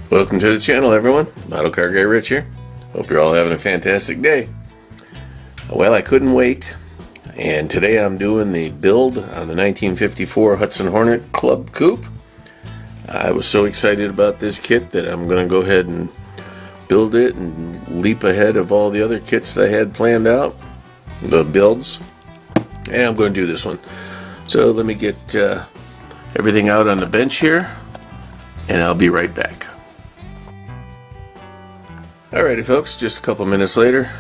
Welcome to the channel, everyone. Model Car Guy Rich here. Hope you're all having a fantastic day. Well, I couldn't wait, and today I'm doing the build on the 1954 Hudson Hornet Club Coupe. I was so excited about this kit that I'm going to go ahead and build it and leap ahead of all the other kits that I had planned out, the builds, and I'm going to do this one. So let me get everything out on the bench here, and I'll be right back. Alrighty folks, just a couple minutes later,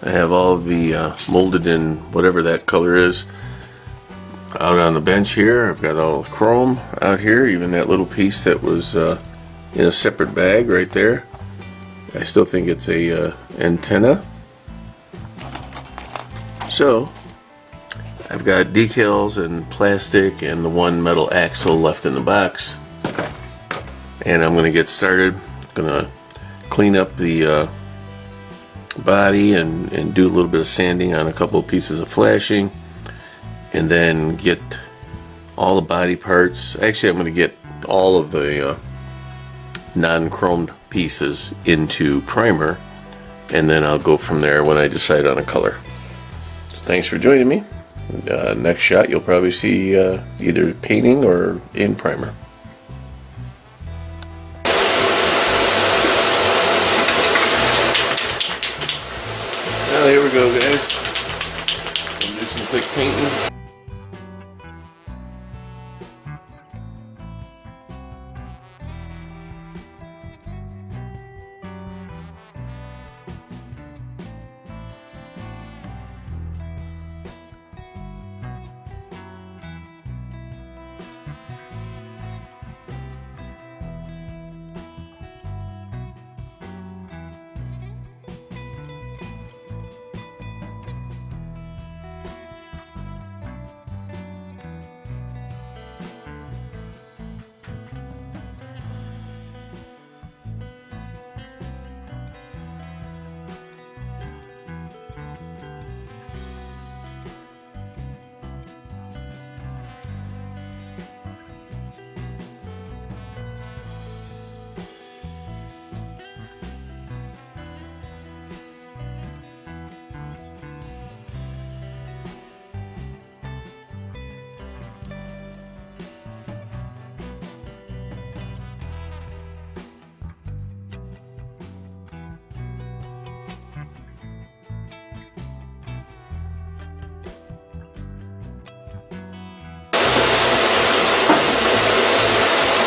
I have all of the molded in whatever that color is out on the bench here. I've got all the chrome out here, even that little piece that was in a separate bag right there. I still think it's a antenna. So I've got decals and plastic and the one metal axle left in the box, and I'm going to get started. I'm going to clean up the body and do a little bit of sanding on a couple of pieces of flashing, and then get all the body parts. Actually, I'm going to get all of the non-chromed pieces into primer, and then I'll go from there when I decide on a color. So thanks for joining me. Next shot you'll probably see either painting or in primer. Well, here we go, guys. We'll do some quick painting.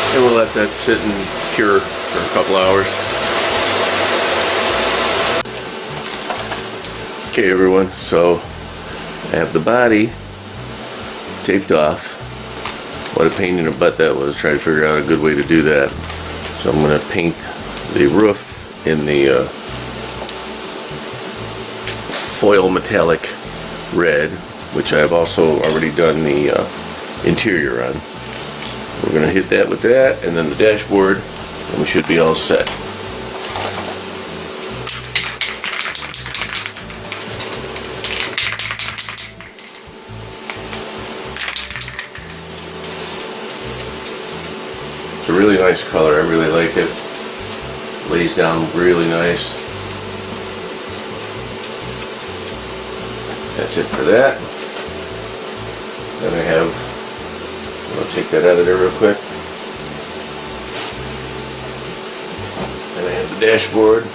And we'll let that sit and cure for a couple hours. Okay everyone, so I have the body taped off. What a pain in the butt that was, trying to figure out a good way to do that. So I'm going to paint the roof in the foil metallic red, which I've also already done the interior on. We're going to hit that with that, and then the dashboard, and we should be all set. It's a really nice color. I really like it. Lays down really nice. That's it for that. Then I have, I'll take that out of there real quick. And I have the dashboard.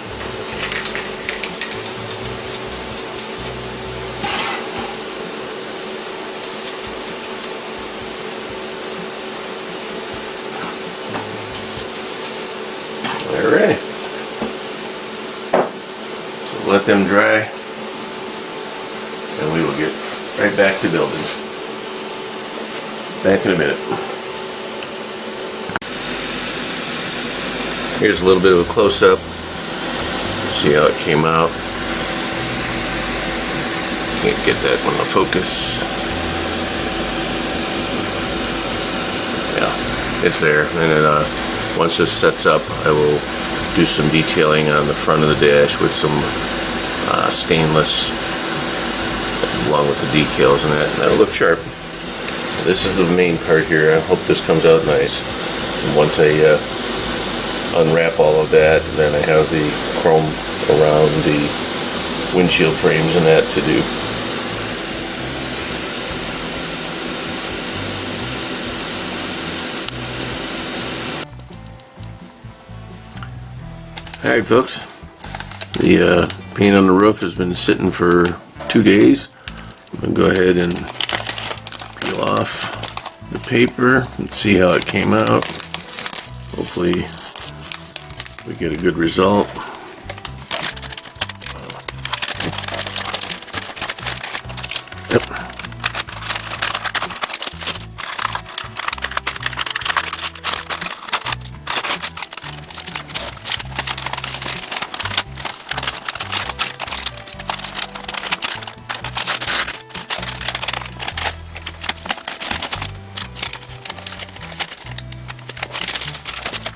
Alright. So let them dry, and we will get right back to building. Back in a minute. Here's a little bit of a close-up. See how it came out. Can't get that one to focus. Yeah, it's there. And then once this sets up, I will do some detailing on the front of the dash with some stainless along with the decals and that. And that'll look sharp. This is the main part here. I hope this comes out nice. And once I unwrap all of that, and then I have the chrome around the windshield frames and that to do. Alright folks, the paint on the roof has been sitting for 2 days. I'm going to go ahead and peel off the paper and see how it came out. Hopefully we get a good result. Yep.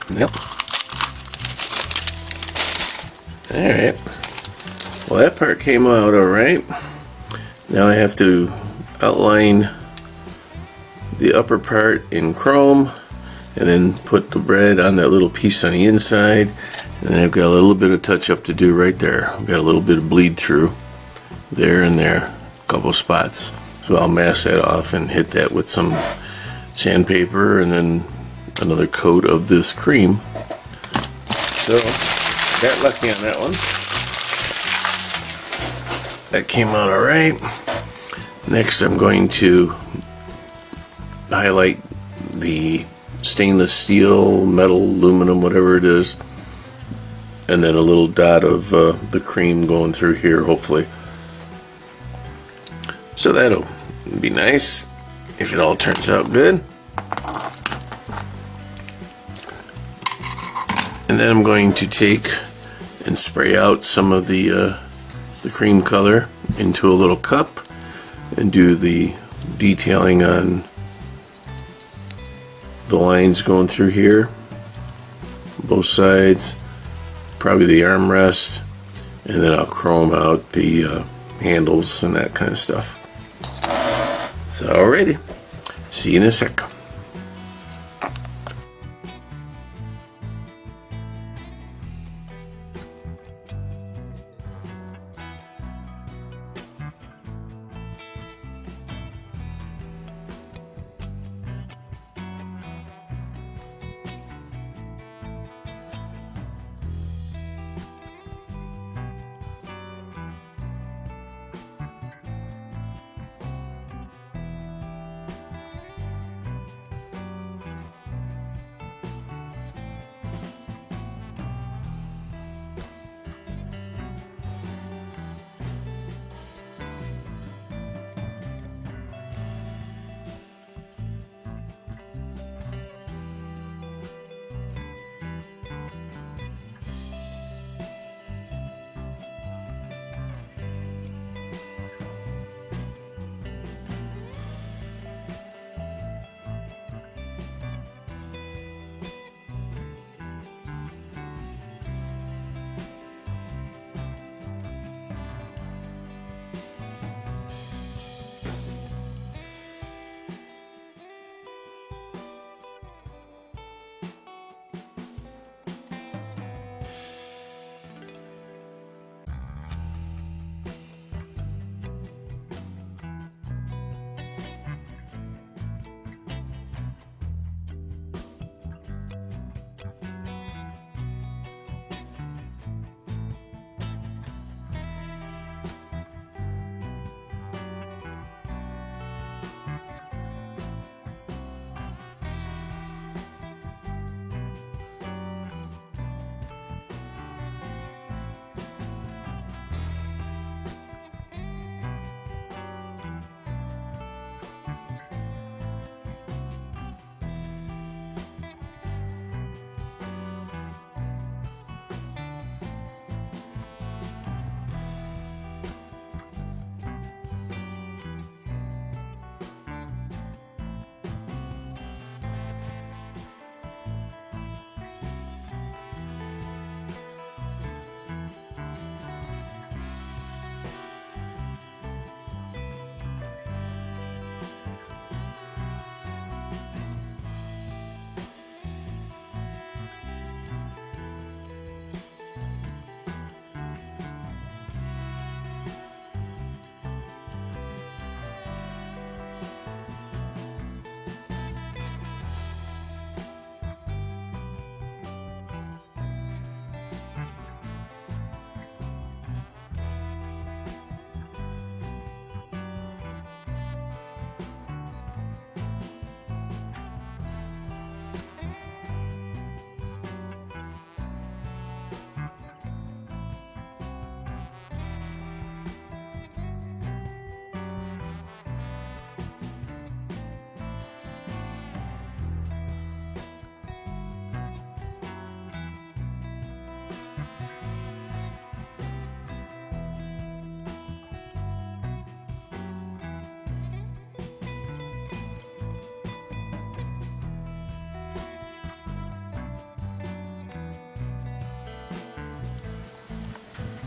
Yep. Alright. Well, that part came out alright. Now I have to outline the upper part in chrome and then put the bread on that little piece on the inside. And then I've got a little bit of touch up to do right there. I've got a little bit of bleed through there and there, a couple spots. So I'll mask that off and hit that with some sandpaper and then another coat of this cream. So got lucky on that one. That came out alright. Next I'm going to highlight the stainless steel, metal, aluminum, whatever it is, and then a little dot of the cream going through here, hopefully. So that'll be nice if it all turns out good. And then I'm going to take and spray out some of the cream color into a little cup and do the detailing on the lines going through here, both sides, probably the armrest, and then I'll chrome out the handles and that kind of stuff. So alrighty, see you in a sec.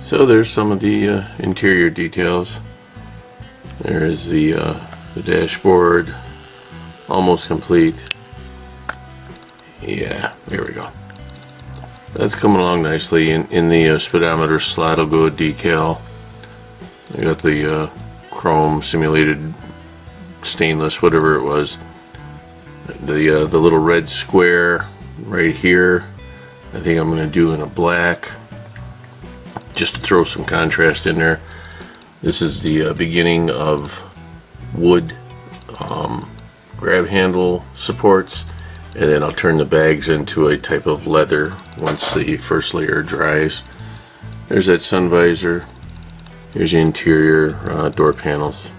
So there's some of the interior details. There is the dashboard, almost complete. Yeah, there we go. That's coming along nicely. In the speedometer slot will go a decal. I got the chrome simulated stainless, whatever it was. The little red square right here, I think I'm going to do in a black, just to throw some contrast in there. This is the beginning of wood grab handle supports, and then I'll turn the bags into a type of leather once the first layer dries. There's that sun visor. Here's the interior door panels.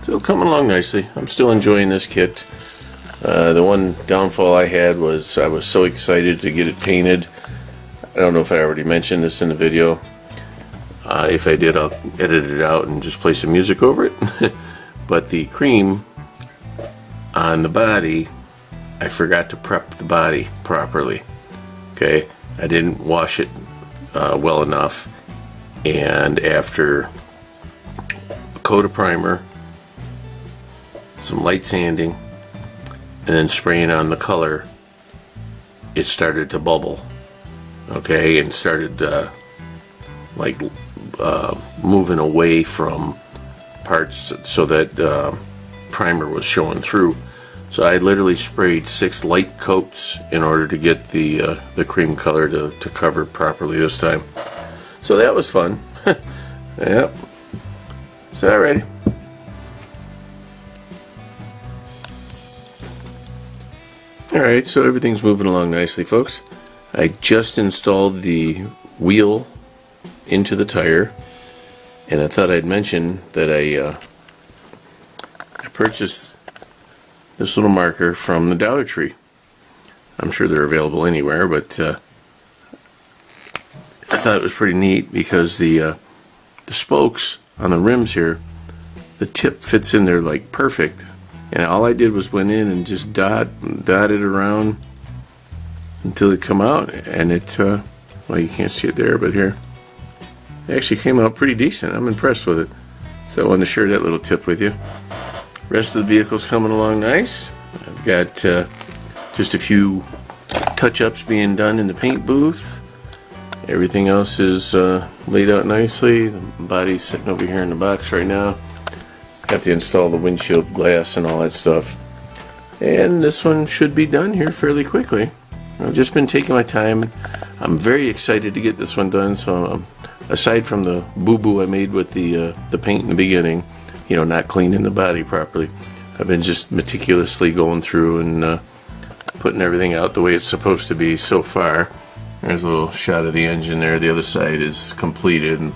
So coming along nicely. I'm still enjoying this kit. The one downfall I had was I was so excited to get it painted. I don't know if I already mentioned this in the video. If I did, I'll edit it out and just play some music over it. But the cream on the body, I forgot to prep the body properly. Okay, I didn't wash it well enough, and after a coat of primer, some light sanding, and then spraying on the color, it started to bubble. Okay, and started like moving away from parts so that primer was showing through. So I literally sprayed 6 light coats in order to get the cream color to cover properly this time. So that was fun. Yep. So alrighty. Alright, so everything's moving along nicely, folks. I just installed the wheel into the tire, and I thought I'd mention that I purchased this little marker from the Dollar Tree. I'm sure they're available anywhere, but I thought it was pretty neat because the spokes on the rims here, the tip fits in there like perfect, and all I did was went in and just dotted around until it come out, and it well, you can't see it there, but here it actually came out pretty decent. I'm impressed with it, so I wanted to share that little tip with you. Rest of the vehicle's coming along nice. I've got just a few touch-ups being done in the paint booth. Everything else is laid out nicely. The body's sitting over here in the box right now. Have to install the windshield glass and all that stuff. And this one should be done here fairly quickly. I've just been taking my time. I'm very excited to get this one done. So aside from the boo-boo I made with the paint in the beginning, you know, not cleaning the body properly, I've been just meticulously going through and putting everything out the way it's supposed to be so far. There's a little shot of the engine there. The other side is completed, and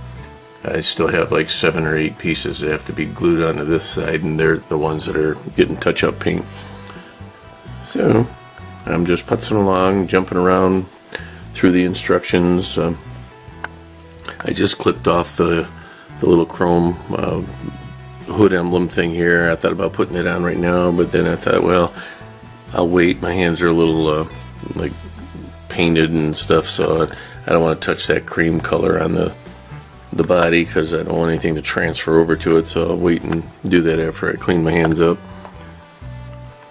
I still have like 7 or 8 pieces that have to be glued onto this side, and they're the ones that are getting touch-up paint. So I'm just putzing along, jumping around through the instructions. I just clipped off the little chrome hood emblem thing here. I thought about putting it on right now, but then I thought, well, I'll wait. My hands are a little like painted and stuff, so I don't want to touch that cream color on the body because I don't want anything to transfer over to it, so I'll wait and do that after I clean my hands up.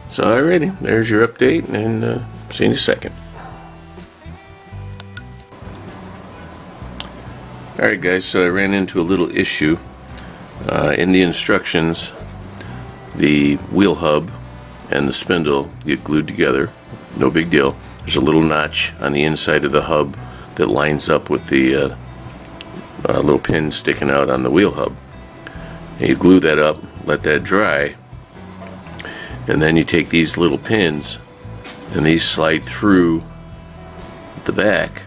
So alrighty, there's your update, and see you in a second. Alright guys, so I ran into a little issue. In the instructions, the wheel hub and the spindle get glued together. No big deal. There's a little notch on the inside of the hub that lines up with the little pin sticking out on the wheel hub. And you glue that up, let that dry, and then you take these little pins and these slide through the back,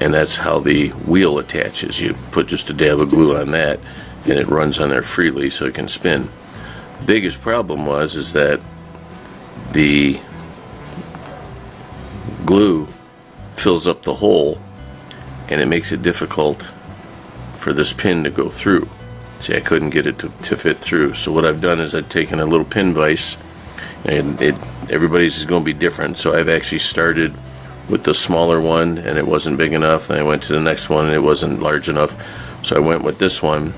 and that's how the wheel attaches. You put just a dab of glue on that, and it runs on there freely so it can spin. The biggest problem is that the glue fills up the hole, and it makes it difficult for this pin to go through. See, I couldn't get it to fit through. So what I've done is I've taken a little pin vise, and everybody's is going to be different. So I've actually started with the smaller one and it wasn't big enough, and I went to the next one and it wasn't large enough, so I went with this one,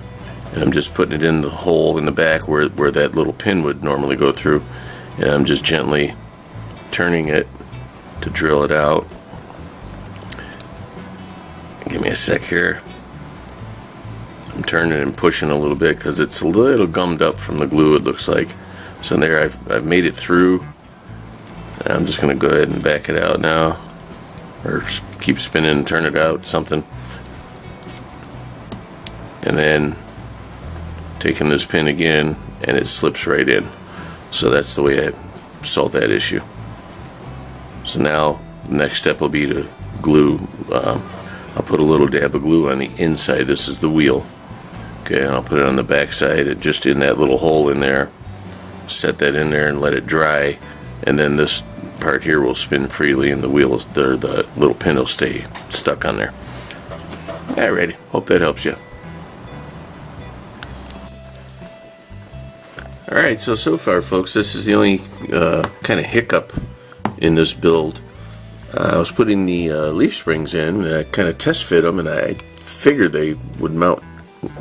and I'm just putting it in the hole in the back where that little pin would normally go through, and I'm just gently turning it to drill it out. Give me a sec here. I'm turning and pushing a little bit because it's a little gummed up from the glue, it looks like. So there, I've made it through. I'm just going to go ahead and back it out now, or keep spinning and turn it out, something. And then taking this pin again, and it slips right in. So that's the way I solve that issue. So now the next step will be to glue. I'll put a little dab of glue on the inside. This is the wheel. Okay, and I'll put it on the back side, and just in that little hole in there. Set that in there and let it dry, and then this part here will spin freely, and the little pin will stay stuck on there. Alrighty, hope that helps you. Alright, so far, folks, this is the only kind of hiccup in this build. I was putting the leaf springs in, and I kind of test fit them, and I figured they would mount.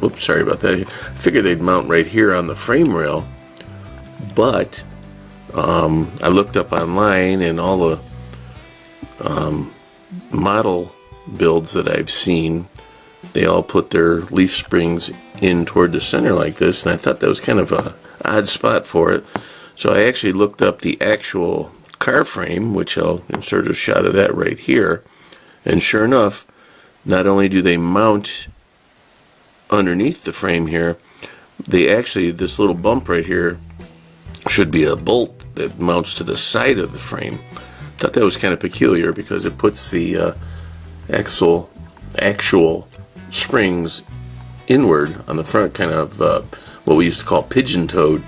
Oops, sorry about that. I figured they'd mount right here on the frame rail. But I looked up online, and all the model builds that I've seen, they all put their leaf springs in toward the center like this, and I thought that was kind of an odd spot for it. So I actually looked up the actual car frame, which I'll insert a shot of that right here, and sure enough, not only do they mount underneath the frame here, they actually, this little bump right here should be a bolt that mounts to the side of the frame. Thought that was kind of peculiar because it puts the actual springs inward on the front, kind of what we used to call pigeon-toed.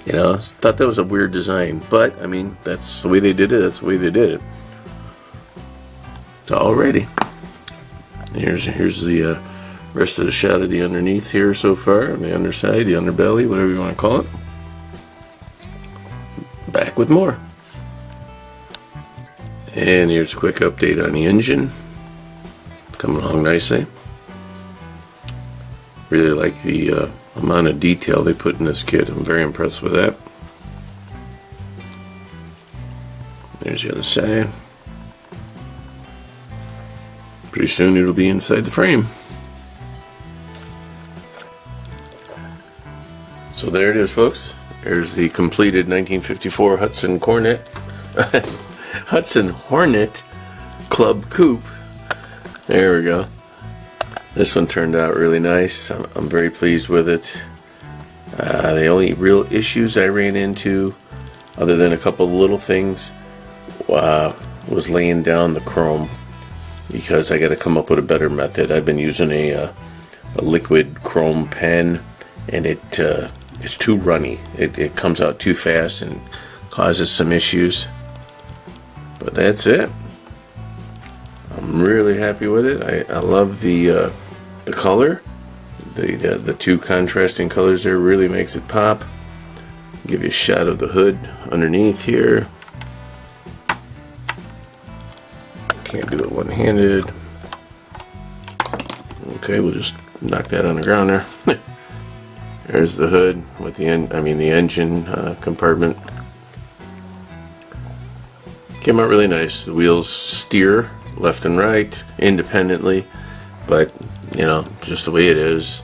You know, thought that was a weird design, but I mean, that's the way they did it. That's the way they did it. So already, here's the rest of the shot of the underneath here so far, the underside, the underbelly, whatever you want to call it. Back with more. And here's a quick update on the engine. It's coming along nicely. Really like the amount of detail they put in this kit. I'm very impressed with that. There's the other side. Pretty soon it'll be inside the frame. So there it is, folks. There's the completed 1954 Hudson Hornet Hudson Hornet Club Coupe. There we go. This one turned out really nice. I'm very pleased with it. The only real issues I ran into, other than a couple of little things, was laying down the chrome, because I got to come up with a better method. I've been using a liquid chrome pen, and it's too runny. It comes out too fast and causes some issues. But that's it. I'm really happy with it. I love the color. The two contrasting colors there really makes it pop. Give you a shot of the hood underneath here. Can't do it one-handed. Okay, we'll just knock that on the ground there. There's the hood with the engine compartment. Came out really nice. The wheels steer left and right independently, but you know, just the way it is.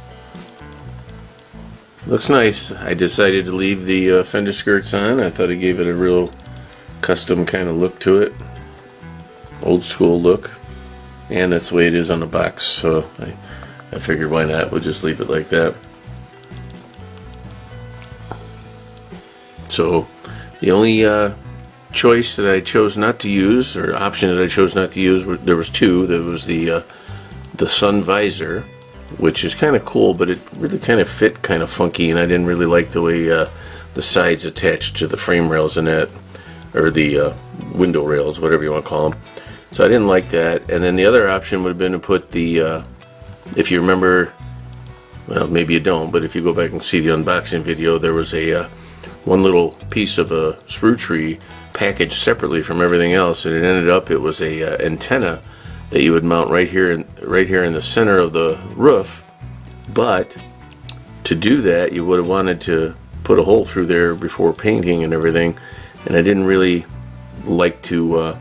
Looks nice. I decided to leave the fender skirts on. I thought it gave it a real custom kind of look to it. Old school look. And that's the way it is on the box, so I figured why not, we'll just leave it like that. So the only choice that I chose not to use, or option that I chose not to use, there was two. There was the sun visor, which is kind of cool, but it really kind of fit kind of funky, and I didn't really like the way the sides attached to the frame rails in that, or the window rails, whatever you want to call them. So I didn't like that. And then the other option would have been to put the, if you remember, well, maybe you don't, but if you go back and see the unboxing video, there was a one little piece of a sprue tree packaged separately from everything else, and it ended up it was a antenna that you would mount right here in the center of the roof. But to do that, you would have wanted to put a hole through there before painting and everything, and I didn't really like to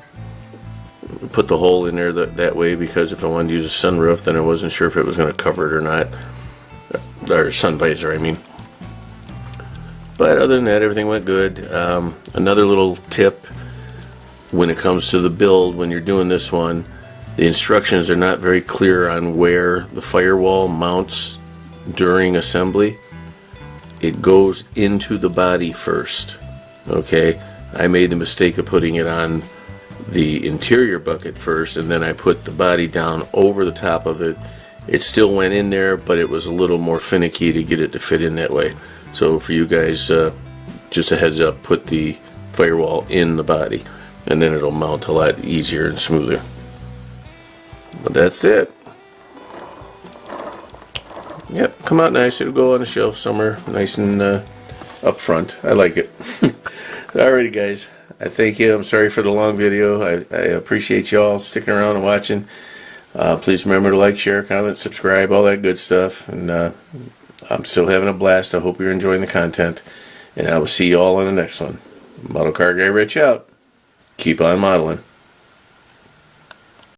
put the hole in there that way, because if I wanted to use a sunroof, then I wasn't sure if it was going to cover it or not, or sun visor, I mean. But other than that, everything went good. Another little tip when it comes to the build, when you're doing this one, the instructions are not very clear on where the firewall mounts during assembly. It goes into the body first. Okay, I made the mistake of putting it on the interior bucket first, and then I put the body down over the top of it. It still went in there, but it was a little more finicky to get it to fit in that way. So for you guys, just a heads up, put the firewall in the body, and then it'll mount a lot easier and smoother. But that's it. Yep, come out nice. It'll go on the shelf somewhere nice and up front. I like it. Alrighty guys, I thank you. I'm sorry for the long video. I appreciate you all sticking around and watching. Please remember to like, share, comment, subscribe, all that good stuff. And I'm still having a blast. I hope you're enjoying the content. And I will see you all on the next one. Model Car Guy Rich out. Keep on modeling.